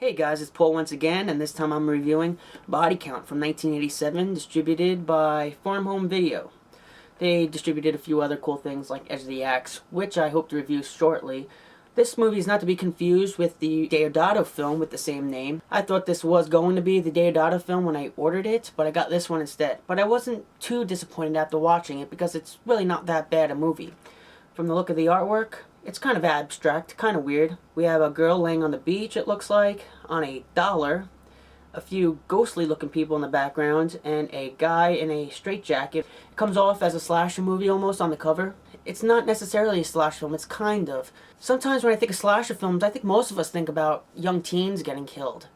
Hey guys, it's Paul once again, and this time I'm reviewing Body Count from 1987, distributed by Farm Home Video. They distributed a few other cool things like Edge of the Axe, which I hope to review shortly. This movie is not to be confused with the Deodato film with the same name. I thought this was going to be the Deodato film when I ordered it, but I got this one instead. But I wasn't too disappointed after watching it because it's really not that bad a movie. From the look of the artwork, it's kind of abstract, kind of weird. We have a girl laying on the beach, it looks like, on a dollar, a few ghostly looking people in the background, and a guy in a straitjacket. It comes off as a slasher movie almost on the cover. It's not necessarily a slasher film, it's kind of. Sometimes when I think of slasher films, I think most of us think about young teens getting killed.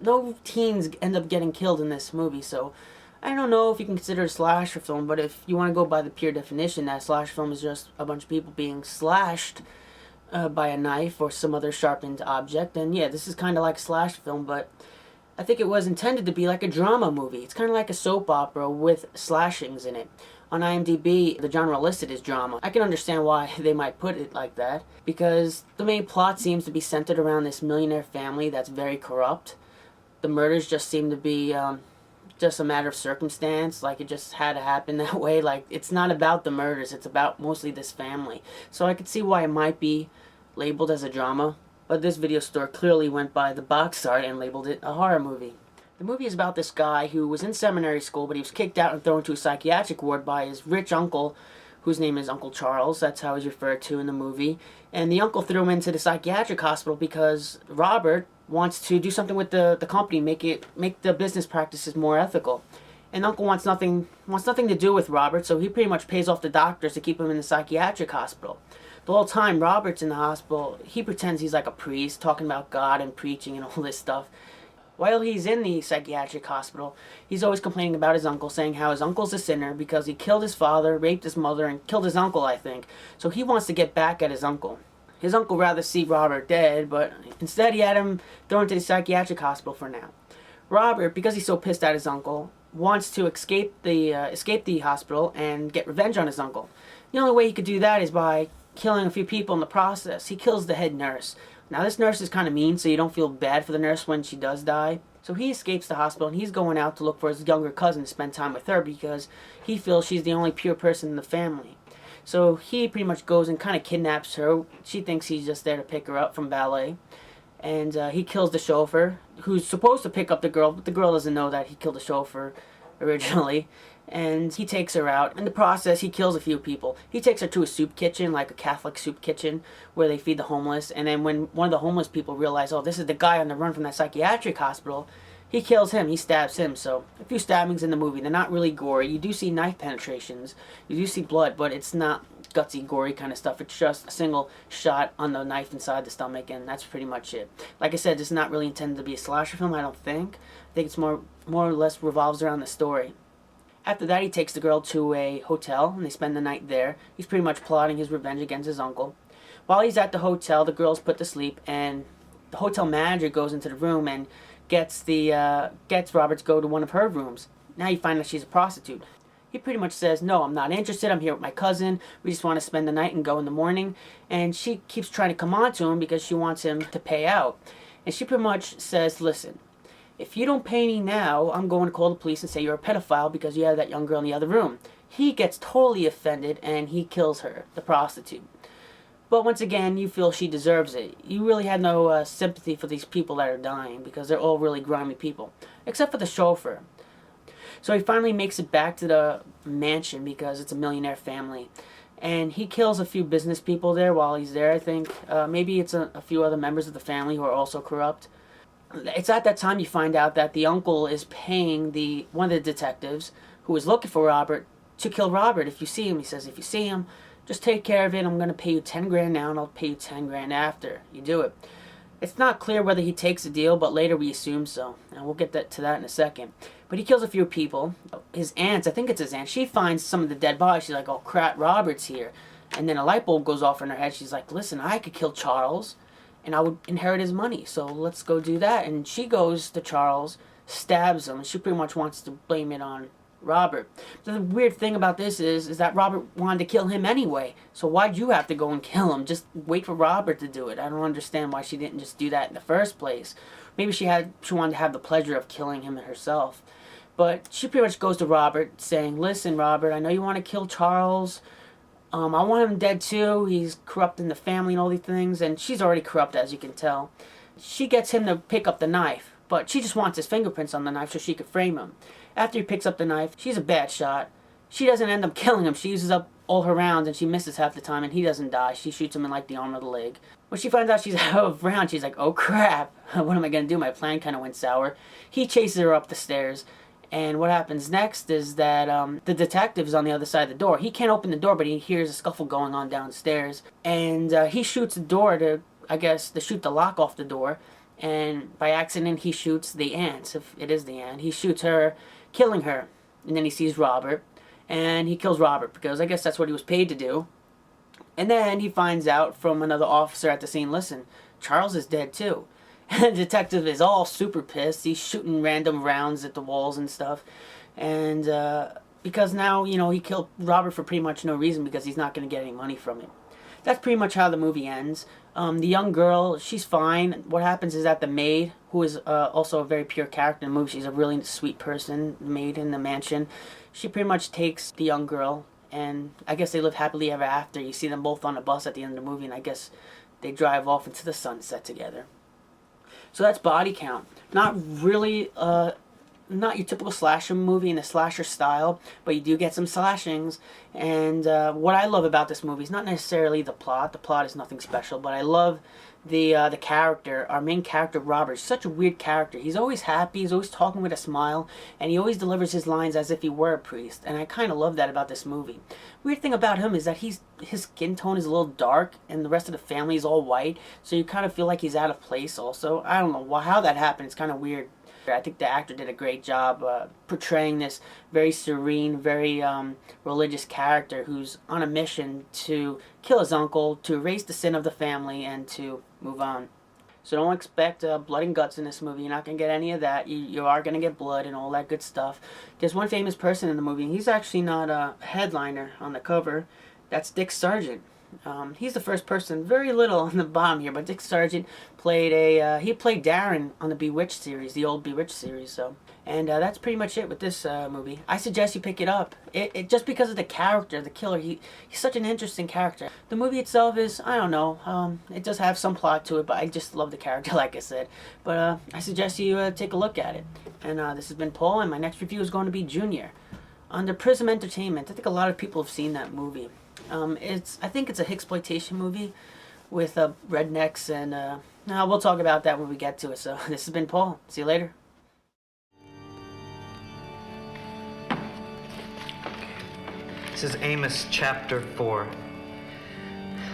No teens end up getting killed in this movie, so I don't know if you can consider it a slasher film, but if you want to go by the pure definition that a slasher film is just a bunch of people being slashed by a knife or some other sharpened object, then yeah, this is kind of like a slasher film, but I think it was intended to be like a drama movie. It's kind of like a soap opera with slashings in it. On IMDb, the genre listed is drama. I can understand why they might put it like that, because the main plot seems to be centered around this millionaire family that's very corrupt. The murders just seem to be just a matter of circumstance, like it just had to happen that way. Like, it's not about the murders, it's about mostly this family. So I could see why it might be labeled as a drama, but this video store clearly went by the box art and labeled it a horror movie. The movie is about this guy who was in seminary school, but he was kicked out and thrown to a psychiatric ward by his rich uncle, whose name is Uncle Charles. That's how he's referred to in the movie. And the uncle threw him into the psychiatric hospital because Robert wants to do something with the company, make the business practices more ethical. And Uncle wants nothing to do with Robert, so he pretty much pays off the doctors to keep him in the psychiatric hospital. The whole time Robert's in the hospital, he pretends he's like a priest, talking about God and preaching and all this stuff. While he's in the psychiatric hospital, he's always complaining about his uncle, saying how his uncle's a sinner because he killed his father, raped his mother, and killed his uncle, I think. So he wants to get back at his uncle. His uncle rather see Robert dead, but instead he had him thrown to the psychiatric hospital for now. Robert, because he's so pissed at his uncle, wants to escape the hospital and get revenge on his uncle. The only way he could do that is by killing a few people in the process. He kills the head nurse. Now this nurse is kind of mean, so you don't feel bad for the nurse when she does die. So he escapes the hospital and he's going out to look for his younger cousin to spend time with her because he feels she's the only pure person in the family. So he pretty much goes and kind of kidnaps her. She thinks he's just there to pick her up from ballet. And he kills the chauffeur, who's supposed to pick up the girl, but the girl doesn't know that he killed the chauffeur originally. And he takes her out. In the process, he kills a few people. He takes her to a soup kitchen, like a Catholic soup kitchen, where they feed the homeless. And then when one of the homeless people realize, oh, this is the guy on the run from that psychiatric hospital, he kills him. He stabs him. So a few stabbings in the movie. They're not really gory. You do see knife penetrations. You do see blood, but it's not gutsy, gory kind of stuff. It's just a single shot on the knife inside the stomach, and that's pretty much it. Like I said, this is not really intended to be a slasher film, I don't think. I think it's more or less revolves around the story. After that, he takes the girl to a hotel, and they spend the night there. He's pretty much plotting his revenge against his uncle. While he's at the hotel, the girl's put to sleep, and the hotel manager goes into the room and gets Robert to go to one of her rooms. Now you find that she's a prostitute. He pretty much says, no, I'm not interested, I'm here with my cousin, we just want to spend the night and go in the morning. And she keeps trying to come on to him because she wants him to pay out. And she pretty much says, listen, if you don't pay me now, I'm going to call the police and say you're a pedophile because you have that young girl in the other room. He gets totally offended and he kills her, the prostitute. But once again, you feel she deserves it. You really had no sympathy for these people that are dying because they're all really grimy people. Except for the chauffeur. So he finally makes it back to the mansion because it's a millionaire family. And he kills a few business people there while he's there, I think. Maybe it's a few other members of the family who are also corrupt. It's at that time you find out that the uncle is paying one of the detectives who is looking for Robert to kill Robert. If you see him, he says, if you see him, just take care of it. I'm going to pay you 10 grand now and I'll pay you 10 grand after you do it. It's not clear whether he takes the deal, but later we assume so. And we'll get to that in a second. But he kills a few people. His aunt, I think it's his aunt, she finds some of the dead bodies. She's like, oh crap, Robert's here. And then a light bulb goes off in her head. She's like, listen, I could kill Charles and I would inherit his money, so let's go do that. And she goes to Charles, stabs him, and she pretty much wants to blame it on Robert. The weird thing about this is that Robert wanted to kill him anyway. So why'd you have to go and kill him? Just wait for Robert to do it. I don't understand why she didn't just do that in the first place. Maybe she wanted to have the pleasure of killing him herself. But she pretty much goes to Robert saying, listen, Robert, I know you want to kill Charles. I want him dead too. He's corrupting the family and all these things. And she's already corrupt, as you can tell. She gets him to pick up the knife. But she just wants his fingerprints on the knife so she could frame him. After he picks up the knife, she's a bad shot. She doesn't end up killing him. She uses up all her rounds and she misses half the time and he doesn't die. She shoots him in like the arm or the leg. When she finds out she's out of rounds, she's like, oh crap. What am I going to do? My plan kind of went sour. He chases her up the stairs. And what happens next is that the detective is on the other side of the door. He can't open the door, but he hears a scuffle going on downstairs. And he shoots the door to shoot the lock off the door. And by accident, he shoots the aunt, if it is the aunt. He shoots her, killing her. And then he sees Robert. And he kills Robert because I guess that's what he was paid to do. And then he finds out from another officer at the scene, listen, Charles is dead too. And the detective is all super pissed. He's shooting random rounds at the walls and stuff. And because now, he killed Robert for pretty much no reason because he's not going to get any money from it. That's pretty much how the movie ends. The young girl, she's fine. What happens is that the maid, who is also a very pure character in the movie, she's a really sweet person, the maid in the mansion. She pretty much takes the young girl, and I guess they live happily ever after. You see them both on a bus at the end of the movie, and I guess they drive off into the sunset together. So that's Body Count. Not really, not your typical slasher movie in the slasher style, but you do get some slashings. And what I love about this movie is not necessarily the plot. The plot is nothing special, but I love the character. Our main character, Robert, is such a weird character. He's always happy. He's always talking with a smile, and he always delivers his lines as if he were a priest. And I kind of love that about this movie. Weird thing about him is that his skin tone is a little dark, and the rest of the family is all white. So you kind of feel like he's out of place. Also, I don't know how that happened. It's kind of weird. I think the actor did a great job portraying this very serene, very religious character who's on a mission to kill his uncle, to erase the sin of the family, and to move on. So don't expect blood and guts in this movie. You're not going to get any of that. You are going to get blood and all that good stuff. There's one famous person in the movie. He's actually not a headliner on the cover. That's Dick Sargent. He's the first person, very little on the bottom here, but Dick Sargent played he played Darren on the Bewitched series, the old Bewitched series. So, and that's pretty much it with this movie. I suggest you pick it up. It just because of the character, the killer. He's such an interesting character. The movie itself is, I don't know, it does have some plot to it, but I just love the character, like I said. But I suggest you take a look at it. And this has been Paul, and my next review is going to be Junior under Prism Entertainment. I think a lot of people have seen that movie. I think it's a Hicksploitation movie with rednecks, and we'll talk about that when we get to it. So this has been Paul. See you later. This is Amos chapter 4.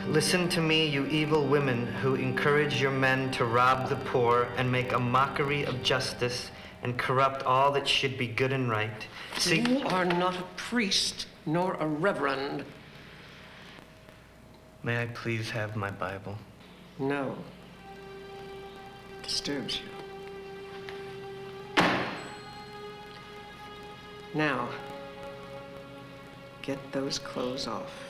Listen to me, you evil women who encourage your men to rob the poor and make a mockery of justice and corrupt all that should be good and right. See, you are not a priest nor a reverend. May I please have my Bible? No. Disturbs you. Now, get those clothes off.